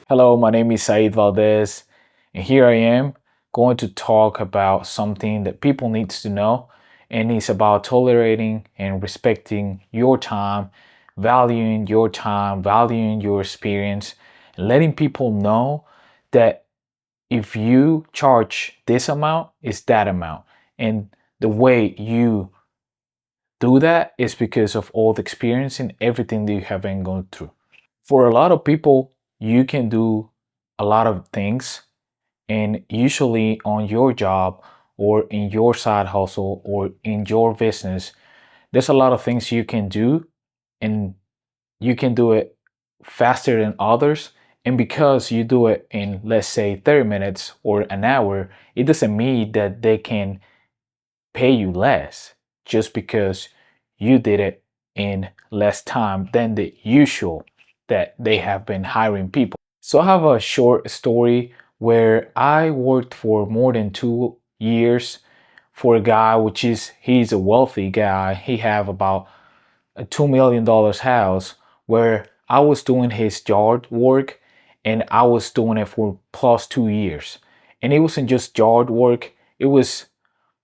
Hello, my name is Said Valdez, and here I am going to talk about something that people need to know, and it's about tolerating and respecting your time, valuing your experience, and letting people know that if you charge this amount, it's that amount. And the way you do that is because of all the experience and everything that you have been going through. For a lot of people, you can do a lot of things, and usually on your job or in your side hustle or in your business, there's a lot of things you can do, and you can do it faster than others. And because you do it in, let's say, 30 minutes or an hour, it doesn't mean that they can pay you less just because you did it in less time than the usual that they have been hiring people. So I have a short story where I worked for more than 2 years for a guy, which is he's a wealthy guy. He have about a $2 million house where I was doing his yard work, and I was doing it for plus 2 years. And it wasn't just yard work, it was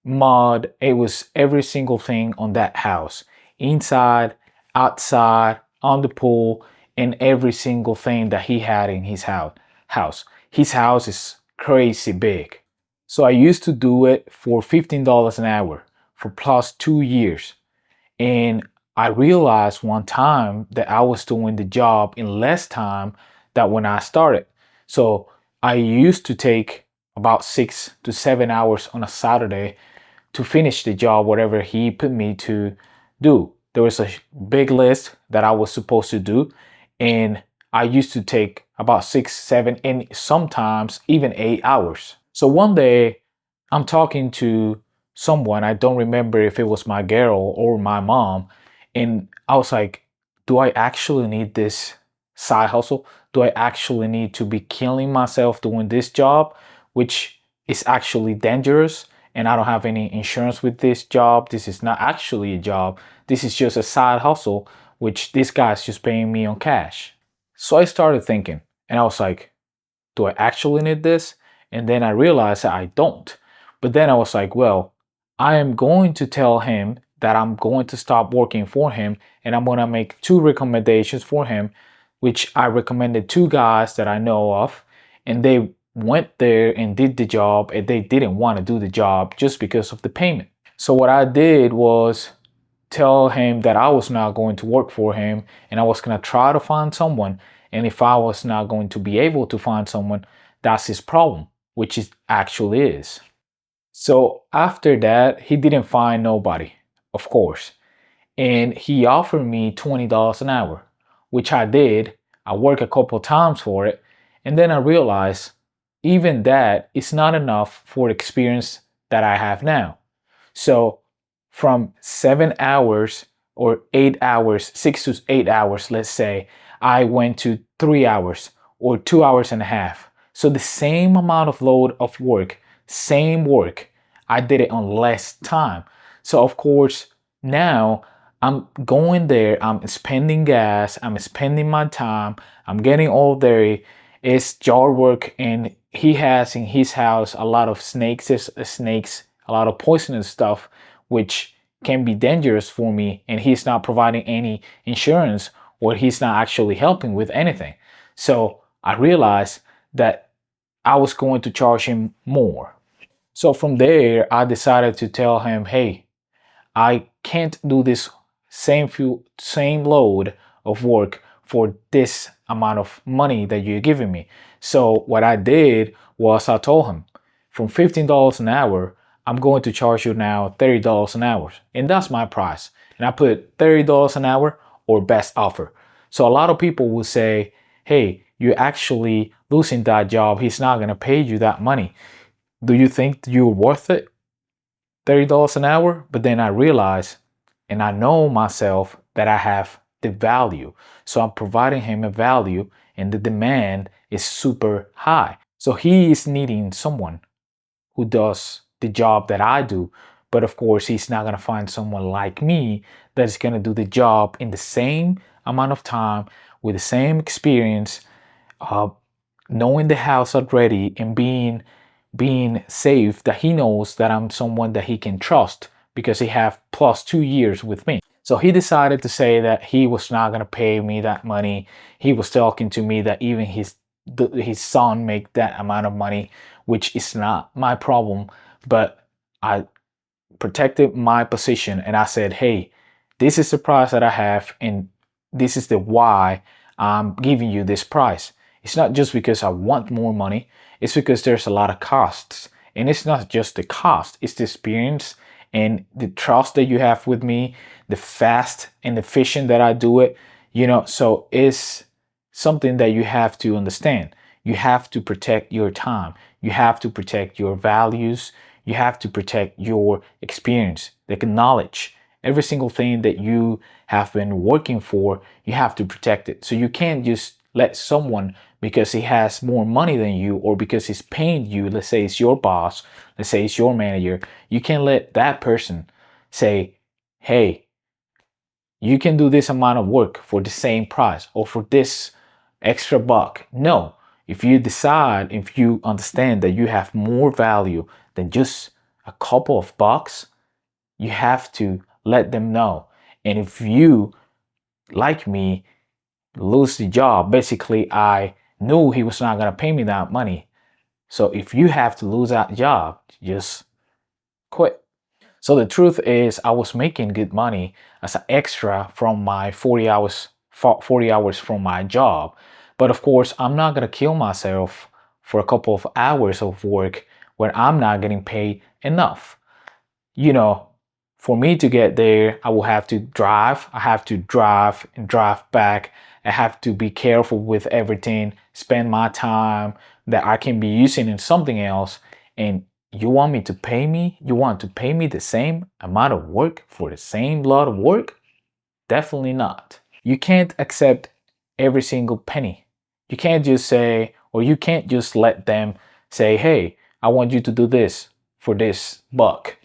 mud. It was every single thing on that house, inside, outside, on the pool, and every single thing that he had in his house. His house is crazy big. So I used to do it for $15 an hour for plus 2 years. And I realized one time that I was doing the job in less time than when I started. So I used to take about 6 to 7 hours on a Saturday to finish the job, whatever he put me to do. There was a big list that I was supposed to do, and I used to take about 6, 7, and sometimes even 8 hours. So one day I'm talking to someone, I don't remember if it was my girl or my mom, and I was like, do I actually need this side hustle? Do I actually need to be killing myself doing this job, which is actually dangerous? And I don't have any insurance with this job. This is not actually a job. This is just a side hustle, which this guy's just paying me on cash. So I started thinking, and I was like, do I actually need this? And then I realized that I don't. But then I was like, well, I am going to tell him that I'm going to stop working for him, and I'm going to make two recommendations for him, which I recommended two guys that I know of, and they went there and did the job, and they didn't want to do the job just because of the payment. So what I did was tell him that I was not going to work for him, and I was going to try to find someone. And if I was not going to be able to find someone, that's his problem, which it actually is. So after that, he didn't find nobody, of course. And he offered me $20 an hour, which I did. I worked a couple times for it. And then I realized even that is not enough for the experience that I have now. So from 7 hours or 8 hours, 6 to 8 hours, let's say, I went to 3 hours or 2 hours and a half. So the same amount of load of work, same work, I did it on less time. So of course, now I'm going there, I'm spending gas, I'm spending my time, I'm getting all there. It's yard work, and he has in his house a lot of snakes, a lot of poisonous stuff, which can be dangerous for me, and he's not providing any insurance, or he's not actually helping with anything. So I realized that I was going to charge him more. So from there, I decided to tell him, hey, I can't do this same load of work for this amount of money that you're giving me. So what I did was I told him, from $15 an hour, I'm going to charge you now $30 an hour. And that's my price. And I put $30 an hour or best offer. So a lot of people will say, hey, you're actually losing that job. He's not going to pay you that money. Do you think you're worth it? $30 an hour? But then I realize, and I know myself, that I have the value. So I'm providing him a value, and the demand is super high. So he is needing someone who does the job that I do. But of course, he's not going to find someone like me that is going to do the job in the same amount of time with the same experience, uh, knowing the house already and being safe that he knows that I'm someone that he can trust because he have plus 2 years with me. So he decided to say that he was not gonna pay me that money. He was talking to me that even his son make that amount of money, which is not my problem. But I protected my position and I said, hey, this is the price that I have, and this is the why I'm giving you this price. It's not just because I want more money, it's because there's a lot of costs. And it's not just the cost, it's the experience and the trust that you have with me, the fast and efficient that I do it, so it's something that you have to understand. You have to protect your time. You have to protect your values. You have to protect your experience, the knowledge, every single thing that you have been working for, you have to protect it. So you can't just let someone, because he has more money than you or because he's paying you, let's say it's your boss, let's say it's your manager, you can't let that person say, hey, you can do this amount of work for the same price or for this extra buck. No, if you decide, if you understand that you have more value than just a couple of bucks, you have to let them know. And if you, like me, lose the job, basically I knew he was not gonna pay me that money. So if you have to lose that job, just quit. So the truth is I was making good money as an extra from my 40 hours from my job. But of course, I'm not going to kill myself for a couple of hours of work when I'm not getting paid enough. You know, for me to get there, I will have to drive. I have to drive and drive back. I have to be careful with everything, spend my time that I can be using in something else. And you want me to pay me? You want to pay me the same amount of work for the same lot of work? Definitely not. You can't accept every single penny. You can't just say, or you can't just let them say, hey, I want you to do this for this buck.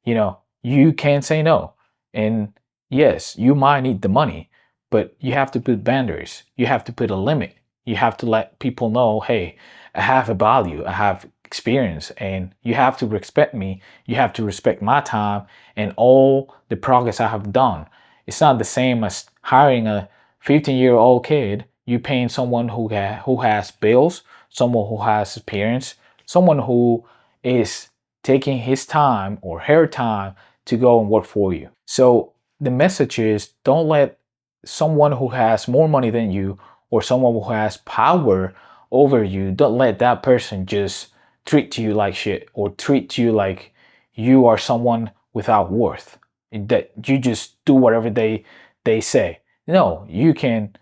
You can't say no. And yes, you might need the money, but you have to put boundaries. You have to put a limit. You have to let people know, hey, I have a value, I have experience, and you have to respect me. You have to respect my time and all the progress I have done. It's not the same as hiring a 15-year-old kid. You paying someone who has bills, someone who has experience, someone who is taking his time or her time to go and work for you. So the message is, don't let someone who has more money than you or someone who has power over you, don't let that person just treat you like shit or treat you like you are someone without worth, that you just do whatever they say. No, you can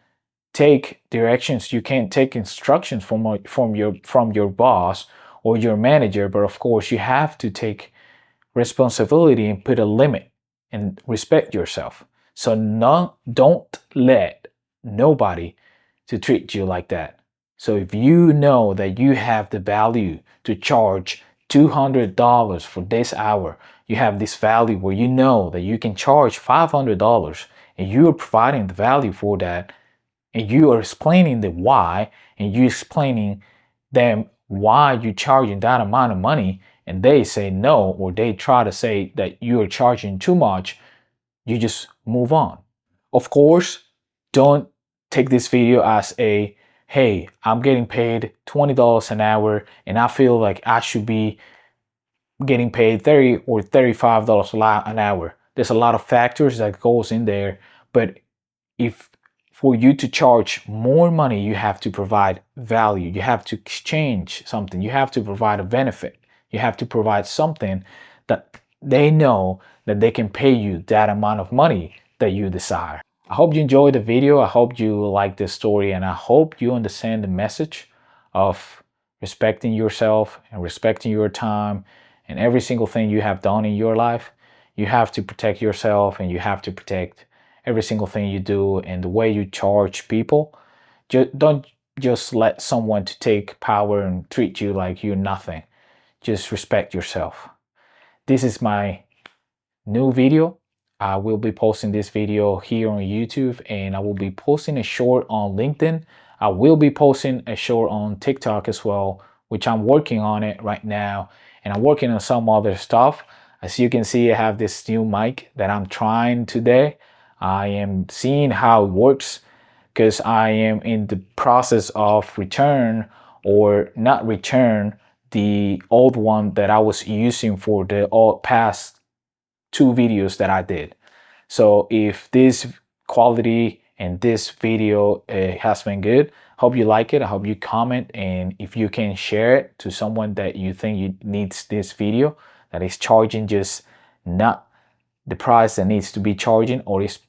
take directions, you can take instructions from your boss or your manager, but of course you have to take responsibility and put a limit and respect yourself. So don't let nobody to treat you like that. So if you know that you have the value to charge $200 for this hour, you have this value where you know that you can charge $500 and you are providing the value for that, and you are explaining the why, and you explaining them why you're charging that amount of money, and they say no, or they try to say that you are charging too much, you just move on. Of course, don't take this video as a, hey, I'm getting paid $20 an hour and I feel like I should be getting paid $30 or $35 an hour. There's a lot of factors that goes in there, but if for you to charge more money, you have to provide value. You have to exchange something. You have to provide a benefit. You have to provide something that they know that they can pay you that amount of money that you desire. I hope you enjoyed the video. I hope you like this story, and I hope you understand the message of respecting yourself and respecting your time and every single thing you have done in your life. You have to protect yourself and you have to protect every single thing you do and the way you charge people. Don't just let someone to take power and treat you like you're nothing. Just respect yourself. This is my new video. I will be posting this video here on YouTube, and I will be posting a short on LinkedIn I will be posting a short on TikTok as well, which I'm working on it right now. And I'm working on some other stuff. As you can see, I have this new mic that I'm trying today. I am seeing how it works because I am in the process of return or not return the old one that I was using for the all past two videos that I did. So if this quality and this video has been good, hope you like it. I hope you comment, and if you can share it to someone that you think you needs this video that is charging just not the price that needs to be charging, or is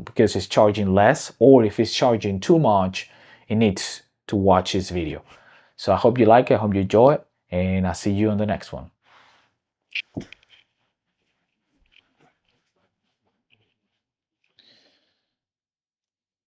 because it's charging less, or if it's charging too much, it needs to watch this video. So I hope you like it, I hope you enjoy it, and I'll see you on the next one.